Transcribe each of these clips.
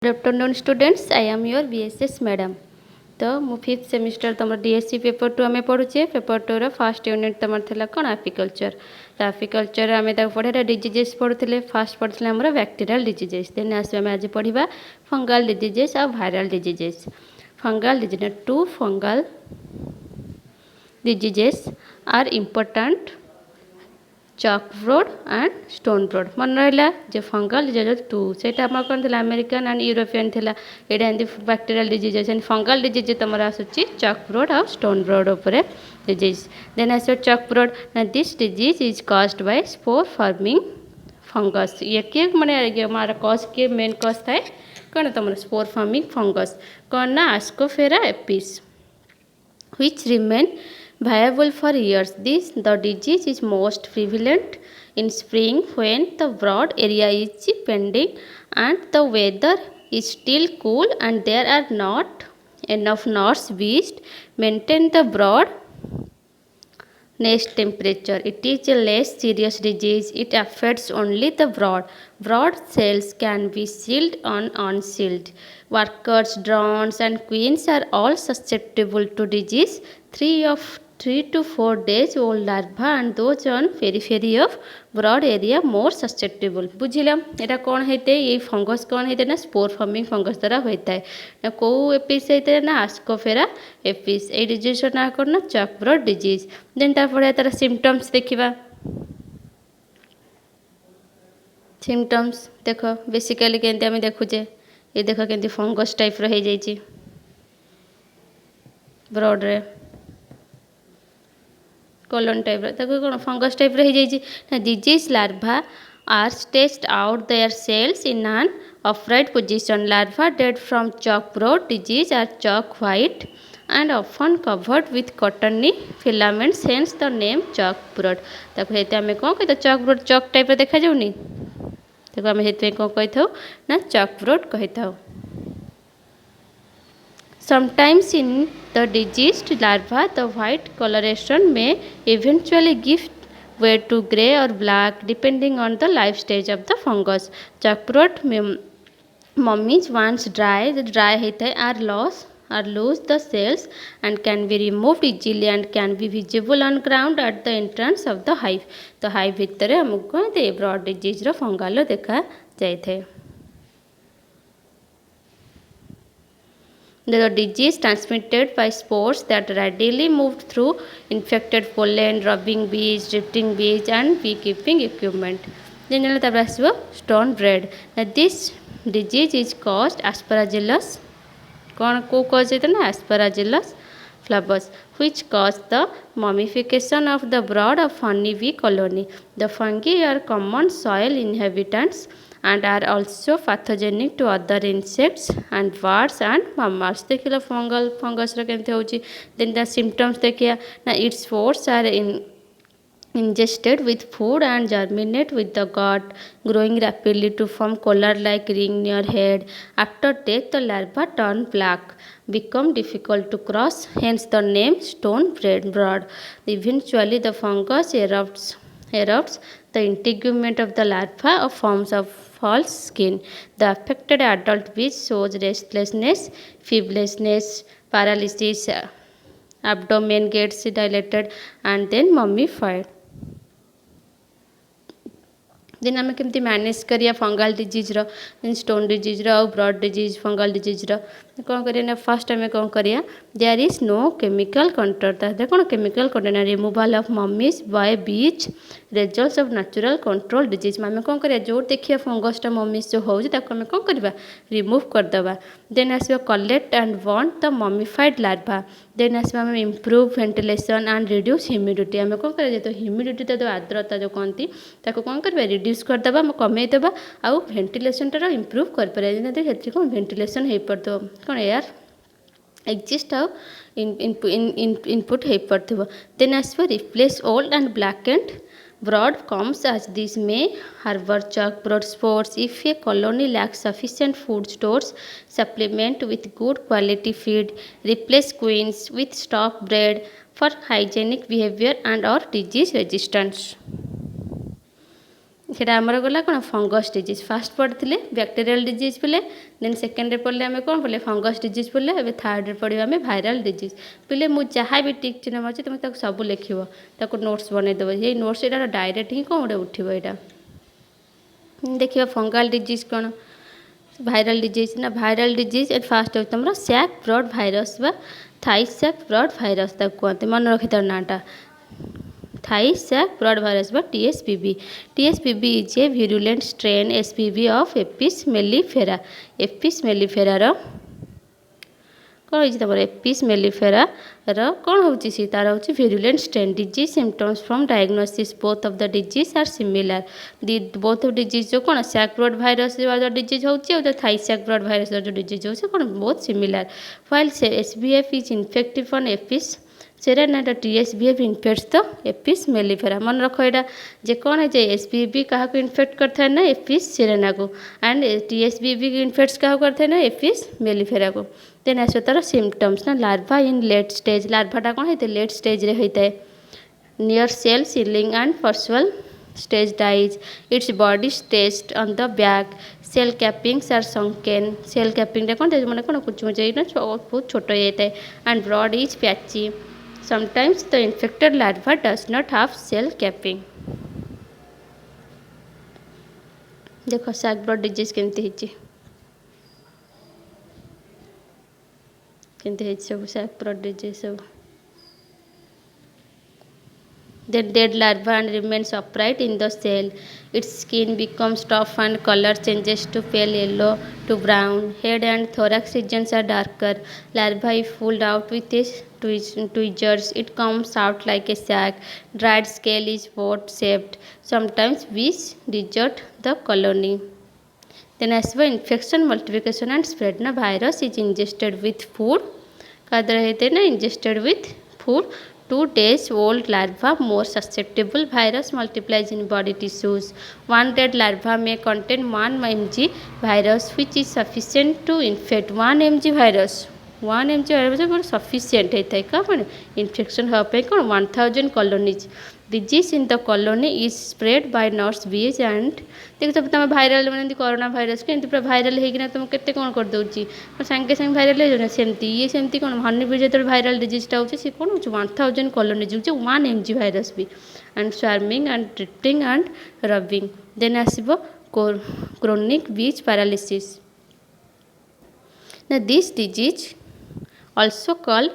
Good afternoon students, I am your BSS madam. तो मु fifth semester तुम DSC paper 2 आम पढ़ुचे। पेपर 2 रो फर्स्ट यूनिट तुम थी कौन एपिकल्चर। तो एपिकल्चर आम पढ़े डिजीजेस पढ़ुले। फास्ट पढ़ते आम बैक्टेरियल डिजीजेस। देन आस आज पढ़ा फंगाल डिजीजेस और viral diseases. Fungal disease two fungal diseases are important chalk brood and stone brood. मन रहा जो फंगल डिजीज टू से कौन थी अमेरिकन एंड यूरोपियन थी। यहाँ एमती बैक्टेरियल डिजीज फंगल डिजीज तुम आसूसी चक ब्रोड और स्टोन ब्रोड उपर डिजीज। देन आस चक ब्रोड ना this disease is caused bye spore forming fungus. ये किए मैंने मार कज किए मेन कज थाए कौन तुम स्पोर फॉर्मिंग फंगस कौन ना आस्कोफेरा Apis which remain viable for years. The disease is most prevalent in spring when the broad area is pending and the weather is still cool and there are not enough north beast maintain the broad nest temperature. It is a less serious disease. It affects only the brood. Brood cells can be sealed or unsealed. Workers, drones and queens are all susceptible to disease. 3 to 4 days old larva and those on periphery of broad area more susceptible. बुझिल एटा कौन होते ये fungus कौन होते ना spore forming fungus द्वारा होता है ना कौ एपिस होता है ना आस्कोफेरा एपिस। ये डिजीज ना कौन ना चक ब्रोड डिजीज। देन तार तार सिम्पटम्स देखा। सिम्पटम्स देख बेसिकली केमती आम देखुचे ये देख के फंगस टाइप रही जाइए ब्रोड रे कॉलोन टाइप कौन फंगस टाइप रही जाइए। Disease larvae are stretched out their cells in an upright position. Larvae dead from chalk brood disease are chalk white and often covered with cottony filaments, hence the name chalk brood। ताको हेते आमे कोन कहतो chalk brood chalk type रे देखा जाउनी ताको आमे हेते कोन कहथौ ना chalk brood कहथौ। Sometimes in the diseased larva the white coloration may eventually give way to grey or black depending on the life stage of the fungus। chalk brood mummies once dry होता are lose the cells and can be removed easily and can be visible on ground at the entrance of the hive। तो hive भितर हमको broad disease रो फंगाल देखा जाए। The disease transmitted by spores that readily moved through infected pollen, rubbing bees, drifting bees and beekeeping equipment। then stone bread। Now this disease is caused aspergillus कौन को कज होता ना aspergillus flavus which cause the mummification of the brood of honey bee colony। The fungi are common soil inhabitants and are also pathogenic to other insects and birds and mammals। देखिए fungus केमती होची। then the symptoms देखिए ना its spores are ingested with food and germinate with the gut, growing rapidly to form collar-like ring near head। After death, the larva turn black, become difficult to cross, hence the name stone brood। Eventually, the fungus erupts the integument of the larva or forms of false skin। The affected adult bee shows restlessness, feebleness, paralysis, abdomen gets dilated and then mummified। दिन आम केमती manage करिया fungal disease रो stone disease रो brood disease fungal disease रो कौन करिया first आम कौन करिया there is no chemical control. तादे कौन chemical control removal of mummies by bees results of natural control disease. आम कौन करिया जो देखिए फंगसटा मम्मीज जो होउची ताको आम कौन करबा रिमूव करदबा। देन आसबा collect and burn the mummified larvae. Then आसबा आम improve ventilation and reduce humidity. आम कौन करिया तो ह्यूमिडिटी तो आर्द्रता जो कहती ताको कौन करबा रिड्यूस करदबा कमेदेबा आउ वेंटिलेशनटा इम्प्रूव कर पारे कौन वेंटिलेशन हो पड़ो कौन एयर एक्जिस्ट आउ इनपुट हो पड़ो। देन आसबा replace old and black and brood comes as this may harbor chalk brood spores। If a colony lacks sufficient food stores, supplement with good quality feed। Replace queens with stock bred for hygienic behavior and or disease resistance। সেটা আমার গলা কোণ fungus disease first পড়িলে bacterial disease পড়লে দেন সেকেন্ডরে পড়লে আমি কোণ পড়লে ফঙ্গস ডিজিজ পড়লে এবে থার্ডরে পড়িবা আমি ভাইরাল ডিজিজ পড়লে মু যাহা বি টিক চিহ্ন মারছি তুমি তাকে সবু লেখিব তাকে নোটস বনাইদেব এই নোটস এটা ডাইরেক্ট ହିଁ কোণ গোটে উঠিব এটা ଦେଖିବା ଫଙ୍ଗାଲ ଡିଜିଜ୍ କ'ଣ ଭାଇରାଲ ଡିଜିଜ୍ ନା ଭାଇରାଲ ଡିଜିଜ୍ ଫାଷ୍ଟ ହେଉଛି ତୁମର ସ୍ୟାକ୍ ବ୍ରଡ୍ ଭାଇରସ୍ ବା ଥାଇ ସ୍ୟାକ୍ ବ୍ରଡ୍ ଭାଇରସ୍ ତାକୁ କୁହନ୍ତି ମନେ ରଖିଥାଅ ନାଁଟା ଥାଇ ସ୍ୟାକ୍ ବ୍ରଡ୍ ଭାଇରସ୍ ବା TSPV TSPV is a virulent strain SPV of Apis mellifera Apis melliferaର କ'ଣ ହେଇଛି ତାପରେ ଏପିସ୍ ମେଲିଫେରାର କ'ଣ ହେଉଛି ସେ ତା'ର ହେଉଛି virulent strain disease symptoms from diagnosis both of the disease are similar both of disease ଯେଉଁ କ'ଣ ସ୍ୟାକ୍ ବ୍ରଡ୍ ଭାଇରସ୍ ଯେଉଁ ଡିଜିଜ୍ ହେଉଛି ଆଉ ଥାଇ ସ୍ୟାକ୍ ବ୍ରଡ୍ ଭାଇରସ୍ ଯେଉଁ ଡିଜିଜ୍ ହେଉଛି କ'ଣ ବହୁତ similar while SBF is infective on Apis সেটা না এটা TSBF ইনফেক্টস তো এপিস মেলিফেরা মনে রাখো এটা যে কোণ যে SBV কাহাকে ইনফেক্ট করতে না এপিস সিরেনাকু অ্যান্ড TSBV ইনফেক্টস কাহাকে করতে না এপিস মেলিফেরাকু দেন আসবে তার সিমটমস না লার্ভা ইন লেট স্টেজ লার্ভাটা কোণ হইতে লেট স্টেজরে হইতায় নিয়র সেল সিলিং অ্যান্ড ফর্সুয়াল স্টেজ ডাইজ ইটস বডি স্টেজড on the back cell cappings are sunken cell ক্যাপিংটা কোণ মানে কোণ কুচমুচাই না বহুত ছোট হয়ে যায় and brood is patchy Sometimes the infected larva does not have cell capping. देखो सैक ब्रॉड डिजीज केमती सब सैक ब्रॉड डिजीज सब then dead larva and remains upright in the cell. Its skin becomes tough and color changes to pale yellow to brown. Head and thorax regions are darker. Larva is pulled out with its tweezers. It comes out like a sac. Dried scale is boat shaped. Sometimes bees desert the colony. Then as well infection, multiplication and spread. Na virus is ingested with food. Kadra hete na ingested with food. 2 days old larva more susceptible. Virus multiplies in body tissues. One dead larva may contain 1 mg virus which is sufficient to infect 1 mg virus. 1 mg virus sufficient होता है क्या मैंने infection हाँ कौन 1000 colonies. Disease in the colony is spread by nurse bees and देख सब तुम viral मैंने कोरोना भाइरस के पूरा भाइराल होना तुम केते कौन कर दूची सांगे सांगे भाइराल हो सेमती ये सेमती कौन हनी भी जो भाइराल डिजीजटा हो कौन हो 1000 colonies हो 1 mg भाइरस भी and swarming and drifting and robbing then आसब क्रोनिक बीच पैरालिसिस ना this disease also called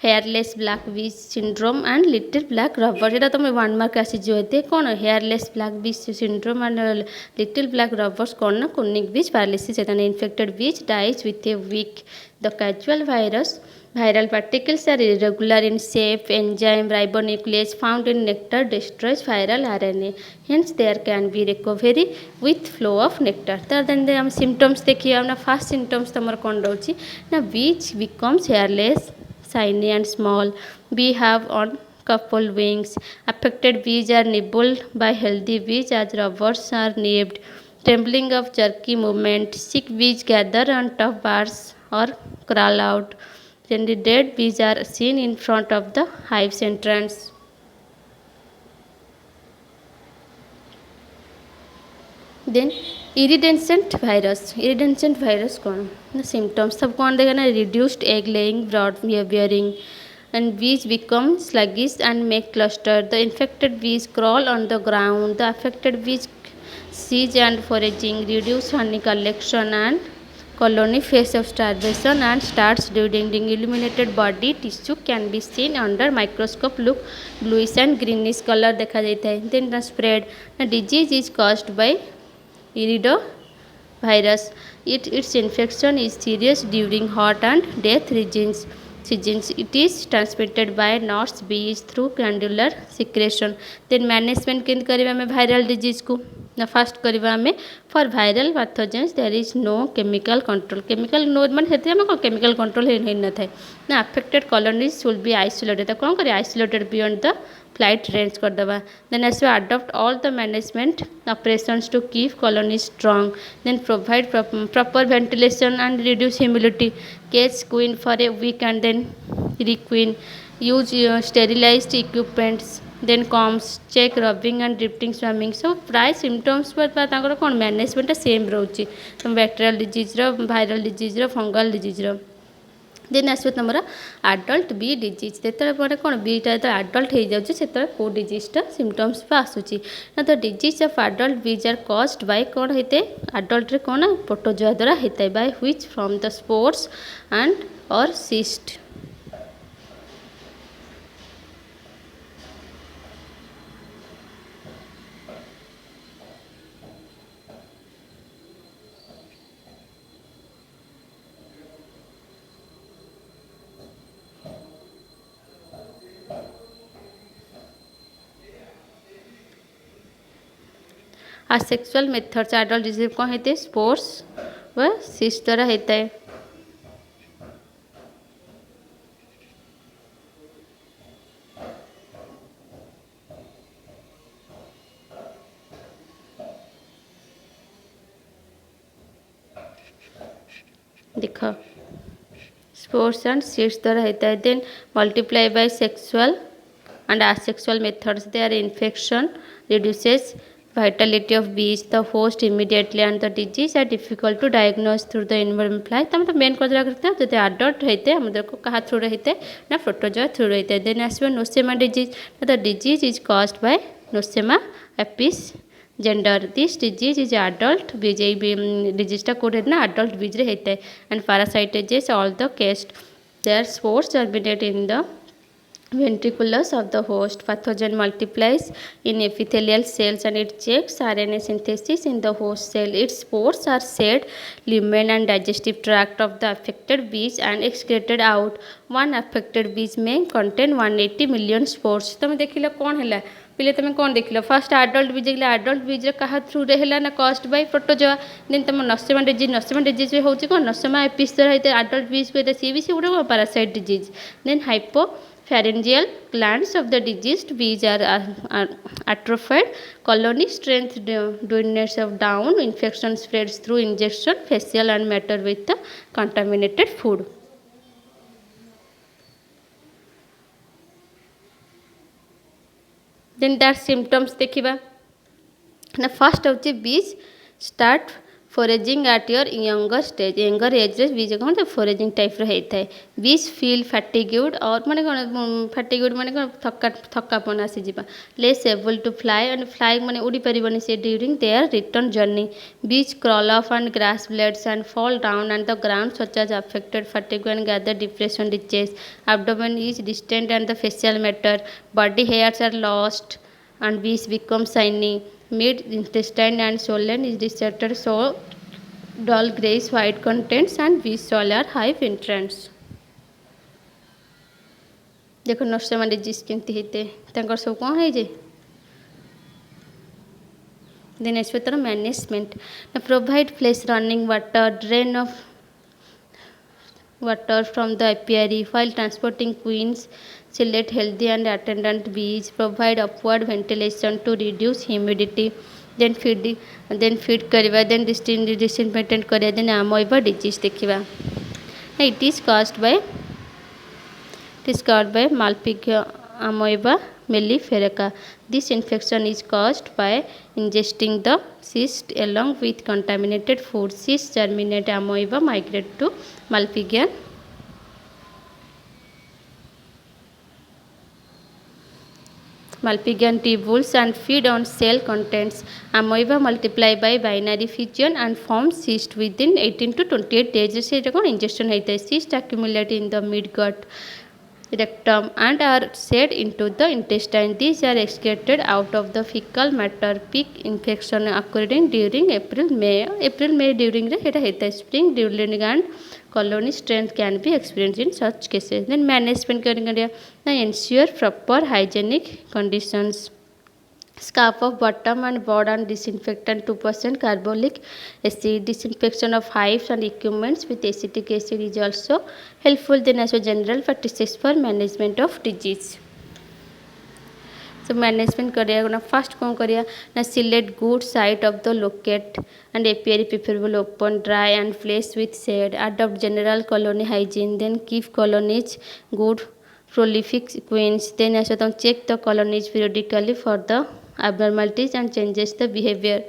hairless black bee syndrome and little black rubber এটা তুমি 1 মার্ক আসি যেতে কোন hairless black bee syndrome and little black rubbers কোন না chronic beach paralysis এটা infected beach dies with a week the casual viral particles are irregular in shape enzyme ribonuclease found in nectar destroys viral RNA hence there can be recovery with flow of nectar तर then हम symptoms देखिए हमना first symptoms तमर कोन रहउची ना beach becomes hairless shiny and small bee have on couple wings affected bees are nibbled by healthy bees as rubbers are nibbed trembling of jerky movement sick bees gather on top bars or crawl out then the dead bees are seen in front of the hive's entrance then iridescent virus कौन ना symptoms सब कौन देगा ना reduced egg laying broad bearing and bees become sluggish and make cluster the infected bees crawl on the ground the affected bees siege and foraging reduce honey collection and colony phase of starvation and starts bleeding illuminated body tissue can be seen under microscope look bluish and greenish color देखा जाता है then the spread the disease is caused by iridovirus its infection is serious during hot and death seasons it is transmitted by nurse bees through glandular secretion then management केंद करिबा में viral disease को ना first करिबा में for viral pathogens there is no chemical no मान हेते हम को chemical control हे नहीं न थाए ना affected colonies should be isolated तो कौन करे isolated beyond the flight range कर दबा then as we adopt all the management operations to keep colonies strong then provide proper ventilation and reduce humidity cage queen for a week and then requeen use sterilized equipments then comes check rubbing and drifting swimming सब प्राय symptoms पर कौन management same रोचे bacterial disease viral disease fungal disease then also तुम adult B disease जो मैंने कौन beta जो आडल्ट हो जाए से कौ डिजीजटा सिम्पटम्स आसूसी ना तो disease of adult bees are caused by कौन होते आडल्ट कौन प्रोटोजोआ द्वारा होता है by which from the spores and और cyst asexual methods adult disease कौन होते हैं स्पोर्स व सिस्ट द्वारा होता है देखो स्पोर्स एंड सिस्ट द्वारा होता है then multiply by sexual and asexual methods they are infection reduces vitality of bees the host immediately and the disease are difficult to diagnose through the environment fly तो मतलब main कौन रखते हैं जो adult रहते हैं हम को कहाँ थ्रू रहते हैं ना प्रोटोजोआ थ्रू रहते हैं देन आसवे nosema disease the disease is caused by nosema Apis जेंडर this disease is adult bees डिजीजटा code है ना adult बीज रे होता है and parasitages all the cast their spores germinate in the ventriculus of the host pathogen multiplies in epithelial cells and it checks RNA synthesis in the host cell its spores are shed lumen and digestive tract of the affected bees and excreted out one affected bees may contain 180 million spores तुम देखिल कौन है पहले तुम कौन देख first adult बीज adult बीज क्या थ्रू रे है ना कॉस्ट बाय प्रोटोजोआ देन तुम नसेमा डिजीज हूँ कौन नसेमा एपिस द्वारा आडल्ट बीज को सी भी से गोटे parasite disease then hypo pharyngeal glands of the diseased bees are atrophied colony strength dwindles of down infection spreads through injection facial and matter with the contaminated food then that symptoms देखिबा ना first होची bees start foraging at your younger stage younger age बीज कौन foraging type होता है बीज feel फैटिग्यूड और माने कौन फैटिग्यूड माने कौन थकापन आसीजा less able to fly and fly माने उड़ी पारिबनी से during their return journey bees crawl off and grass blades and fall down and the ground such as affected fatigue and gather depression riches abdomen is distant and the facial matter body hairs are lost and bees become shiny mid intestine and swollen is discharged so dull grayish white contents and bees soil are hive entrance देखो नर्समा disease केमती होते हैं सब कौन है जे then S तर management provide fresh running water drain of water from the apiary while transporting queens select healthy and attendant bees provide upward ventilation to reduce humidity then feed करिबा then disinfectant करिया then amoeba disease देखिबा it is caused by malpighian amoeba mellifera this infection is caused by ingesting the cyst along with contaminated food cyst germinate amoeba migrate to malpighian tubules and feed on cell contents amoeba multiply by binary fission and form cyst within 18 to 28 days से कौन ingestion होता है cyst accumulate in the midgut rectum and are shed into the intestine these are excreted out of the fecal matter peak infection occurring during April May during रे हेटा होता है spring during and colony strength can be experienced in such cases then management करेंगे ना ensure proper hygienic conditions scarf of bottom and board and disinfectant 2% carbolic acid disinfection of hives and equipments with acetic acid is also helpful then as a general practices for management of disease so management करिया ना first कौन करिया ना select good site of the locate and apiary preferable open dry and place with shade adopt general colony hygiene then keep colonies good prolific sequence. Then also check the colonies periodically for the abnormalities and changes the behavior.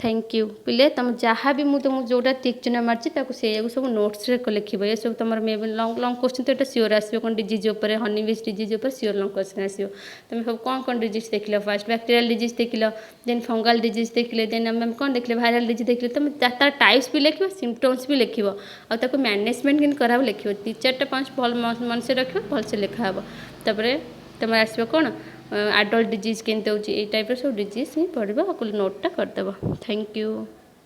Thank you पिले तुम जहाँ भी मुझे तुमको जोटा टिक चिन्ह मार्ची से सब नोट्स रे लिख ये सब तुम may be lung long question तो ये सियोर आसो कौन डिजीज उपर हनी बीज डिजीज उपर सियोर लंग क्वेश्चन आसो तुम सब कौन कौन डिजीज देख लो फास्ट बैक्टेरियल डिजीज देख लो देन फंगल डिजीज देख ले देन आम कौन देख भाइराल डिजीज देख तुम तार टाइप्स भी लिख सिम्पटम्स भी लिख और मैनेजमेंट कि कराब लिख दी चार्टा पाँच भल मन से रख भलसे लिखा हे तुम आसो कौन आडल्ट डिजीज केमती हो टाइप सब डिजीज ही पढ़ो नोटा करदेव थैंक यू।